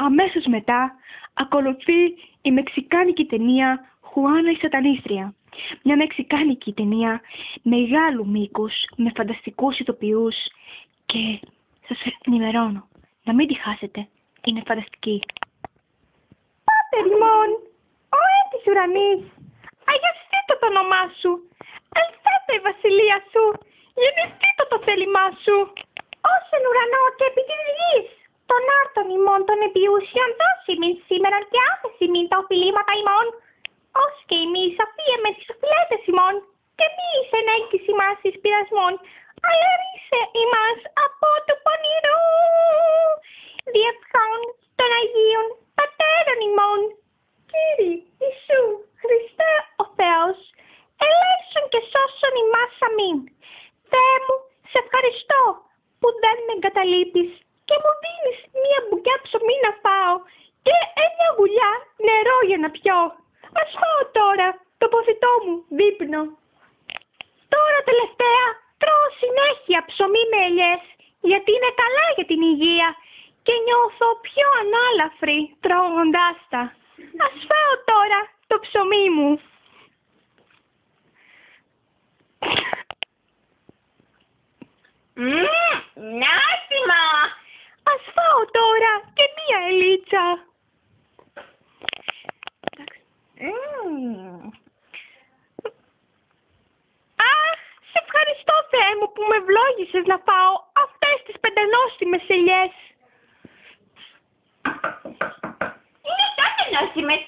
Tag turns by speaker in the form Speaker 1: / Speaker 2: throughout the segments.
Speaker 1: Αμέσως μετά ακολουθεί η μεξικάνικη ταινία «Χουάνα η Σατανίστρια». Μια μεξικάνικη ταινία μεγάλου μήκους, με φανταστικούς ηθοποιούς και σας ενημερώνω, να μην τη χάσετε, είναι φανταστική. Πάτερ ημών, ο έντης ουρανής, αγιαστήτω το όνομά σου, ελθέτω η βασιλεία σου, γεννηθήτω το θέλημά σου, ως εν ουρανό και επί της γης. Των άρτων ημών των επιούσιων δώσει μην σήμερον και άφεση μην τα οφειλήματα ημών, ως και εμείς αφίεμε τις οφειλέτες ημών, και μη εις ενέγκης ημάς εις πειρασμών, αλλά ρίσε ημάς από του πονηρού. Διευχών των Αγίων Πατέρων ημών, Κύριε Ιησού Χριστέ ο Θεός, ελέησον και σώσον ημάς αμήν. Θεέ μου, σε ευχαριστώ που δεν με εγκαταλείπεις και μου δίνεις μία μπουκιά ψωμί να φάω και μια γουλιά νερό για να πιω. Ας φάω τώρα το ποφητό μου δείπνο. Τώρα τελευταία τρώω συνέχεια ψωμί με ελιές, γιατί είναι καλά για την υγεία και νιώθω πιο ανάλαφρη τρώγοντάς τα. Ας φάω τώρα το ψωμί μου.
Speaker 2: Νάσιμα!
Speaker 1: Ας φάω τώρα και μία ελίτσα. Αχ, σε ευχαριστώ Θεέ μου που με ευλόγησες να φάω αυτές τις πεντανόστιμες ελιές.
Speaker 2: Είναι τότε νόσιμες,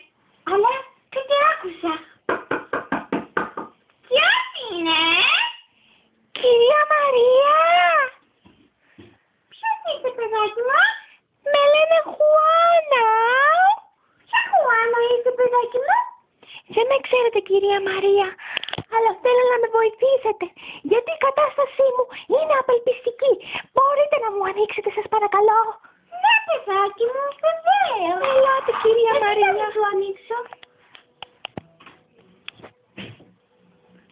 Speaker 2: αλλά δεν τι άκουσα. Ποιος είναι?
Speaker 1: Κυρία Μαρία!
Speaker 2: Ποιος είσαι παιδάκι μου?
Speaker 1: Με λένε Χουάνα.
Speaker 2: Ποια Χουάνα είσαι παιδάκι μου?
Speaker 1: Δεν με ξέρετε κυρία Μαρία, αλλά θέλω να με βοηθήσετε, γιατί η κατάστασή μου είναι απελπιστική. Μπορείτε να μου ανοίξετε σας παρακαλώ?
Speaker 2: Ναι παιδάκι μου, βεβαίως.
Speaker 1: Ελάτε κυρία Μαρία.
Speaker 2: Να σου ανοίξω.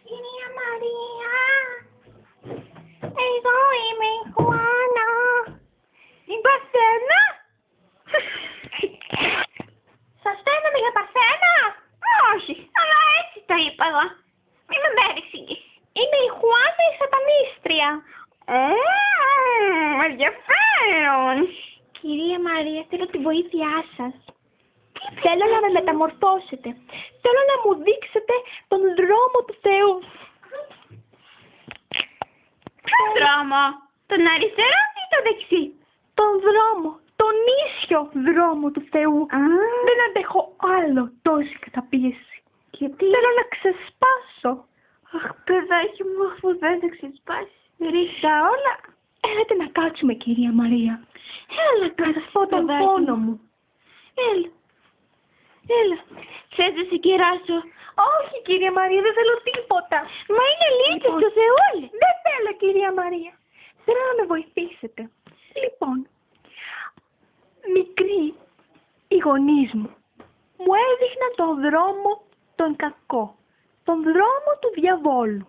Speaker 1: Κυρία Μαρία, εγώ είμαι η Χουάνα.
Speaker 2: Η Παρθένα?
Speaker 1: Σας στέλνουμε για Παρθένα?
Speaker 2: Όχι, αλλά έτσι το είπα εγώ. Μη με μπέρεξεις.
Speaker 1: Είμαι η Χουάνα η Σατανίστρια.
Speaker 2: Ενδιαφέρον.
Speaker 1: Κυρία Μαρία, θέλω τη βοήθειά σας. Θέλω να με μεταμορφώσετε. Θέλω να μου δείξετε τον δρόμο του Θεού.
Speaker 2: Ποιο δρόμο? Τον αριστερό ή τον δεξί?
Speaker 1: Τον δρόμο, τον ίσιο δρόμο του Θεού. Δεν αντέχω άλλο τόση καταπίεση.
Speaker 2: Γιατί?
Speaker 1: Θέλω να ξεσπάσω.
Speaker 2: Αχ, παιδάκι μου, αφού δεν θα ξεσπάσει, ρίχτα όλα.
Speaker 1: Έλατε να κάτσουμε, κυρία Μαρία.
Speaker 2: Έλα,
Speaker 1: Να σας πω τον
Speaker 2: παιδάκι
Speaker 1: πόνο
Speaker 2: μου.
Speaker 1: μου.
Speaker 2: Έλα. Έλα. Θες να σε κεράσω?
Speaker 1: Όχι, κυρία Μαρία, δεν θέλω τίποτα.
Speaker 2: Μα είναι λύτες
Speaker 1: Λοιπόν,
Speaker 2: του Θεού.
Speaker 1: Δεν θέλω, κυρία Μαρία. Θέλω να με βοηθήσετε. Λοιπόν, μικρή, οι γονείς μου έδειχναν τον δρόμο τον κακό, τον δρόμο του διαβόλου.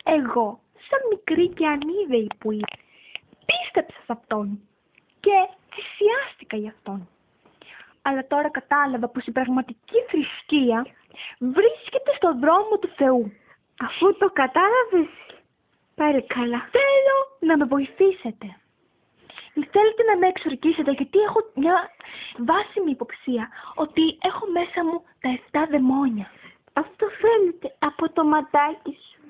Speaker 1: Εγώ, σαν μικρή και ανίδεη που είμαι, πίστεψα σε αυτόν και θυσιάστηκα γι' αυτόν. Αλλά τώρα κατάλαβα πως η πραγματική θρησκεία βρίσκεται στον δρόμο του Θεού.
Speaker 2: Αφού το κατάλαβες, πάρε καλά.
Speaker 1: Θέλω να με βοηθήσετε. Θέλετε να με εξορκίσετε, γιατί έχω μια βάσιμη υποψία ότι έχω μέσα μου τα 7 δαιμόνια.
Speaker 2: Αυτό φαίνεται από το ματάκι σου.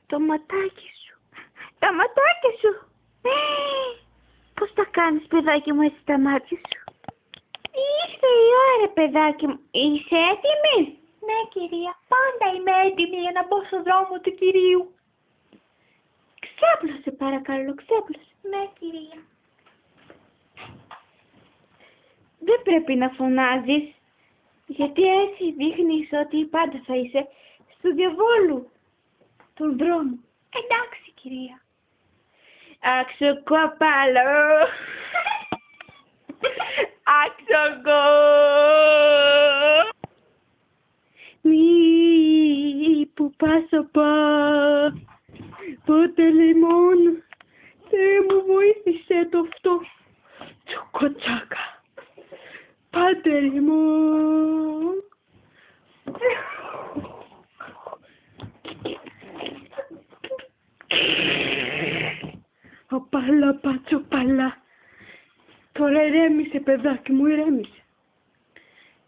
Speaker 2: Το ματάκι σου. Τα ματάκια σου. Πώς τα κάνεις, παιδάκι μου, έτσι τα μάτια σου? Ήρθε η ώρα, παιδάκι μου. Είσαι έτοιμη?
Speaker 1: Ναι, κυρία. Πάντα είμαι έτοιμη για να μπω στον δρόμο του Κυρίου.
Speaker 2: Ξάπλωσε, παρακαλώ, ξάπλωσε.
Speaker 1: Ναι, κυρία.
Speaker 2: Δεν πρέπει να φωνάζεις, γιατί έτσι δείχνεις ότι πάντα θα είσαι στο διαβόλου τον δρόμο.
Speaker 1: Εντάξει, κυρία.
Speaker 2: Αξοκόπαλο. Αξοκό. Μη που πάσω πά. Πότε λιμόν. Θεέ μου, βοήθησε το αυτό.
Speaker 1: Κοτσάκα. Πάτερ μου. Οπαλά πατσοπαλά. Τώρα ηρέμησε παιδάκι μου, ηρέμησε.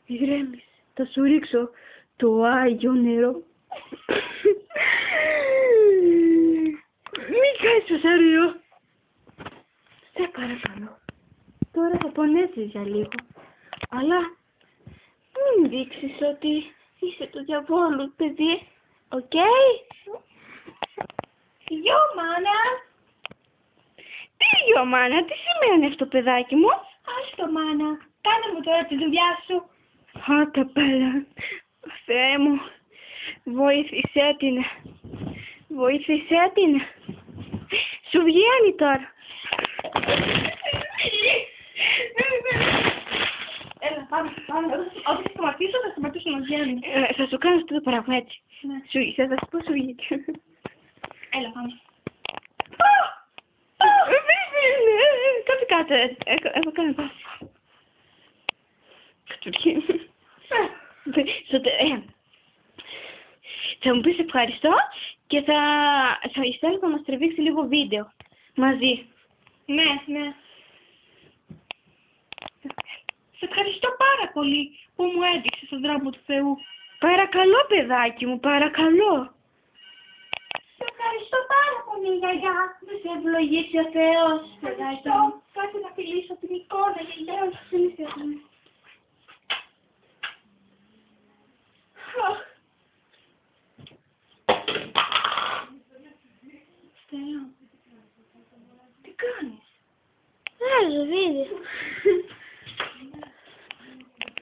Speaker 1: Ηρέμησε. Θα σου ρίξω το Άγιο νερό. Μη κάνεις φασαρίο. Σε παρακαλώ. Τώρα θα πονέσεις για λίγο. Αλλά μην δείξεις ότι είσαι του διαβόλου, παιδί. Οκ?
Speaker 2: Γιο, μάνα.
Speaker 1: Τι γιο, μάνα, τι σημαίνει αυτό, παιδάκι μου?
Speaker 2: Άστο, μάνα. Κάνε μου τώρα τη δουλειά σου.
Speaker 1: Άτα πέρα. Θεέ μου, βοήθησέ την. Βοήθησέ την. Σου βγαίνει τώρα.
Speaker 2: Έλα, πάμε. Όταν σταματήσω, θα σταματήσω να βγαίνει.
Speaker 1: Θα σου κάνω αυτό το πράγμα έτσι.
Speaker 2: Ναι.
Speaker 1: Θα σου πω σου βγήκε.
Speaker 2: Έλα, πάμε.
Speaker 1: Κάτσε. Έχω κάνει πάση. Θα μου πεις ευχαριστώ και θα ήθελα να μας τραβήξει λίγο βίντεο μαζί.
Speaker 2: Ναι. Σε ευχαριστώ πάρα πολύ που μου έδειξες στον δρόμο του Θεού.
Speaker 1: Παρακαλώ, παιδάκι μου, παρακαλώ.
Speaker 2: Σε ευχαριστώ πάρα πολύ, γιαγιά. Να σε ευλογήσει ο Θεός. Ευχαριστώ. Κάτσε να φιλήσω την εικόνα, γιαγιά. Φιλήσετε.
Speaker 1: Στέλιο, τι κάνεις?
Speaker 2: Βάζει βίντεο.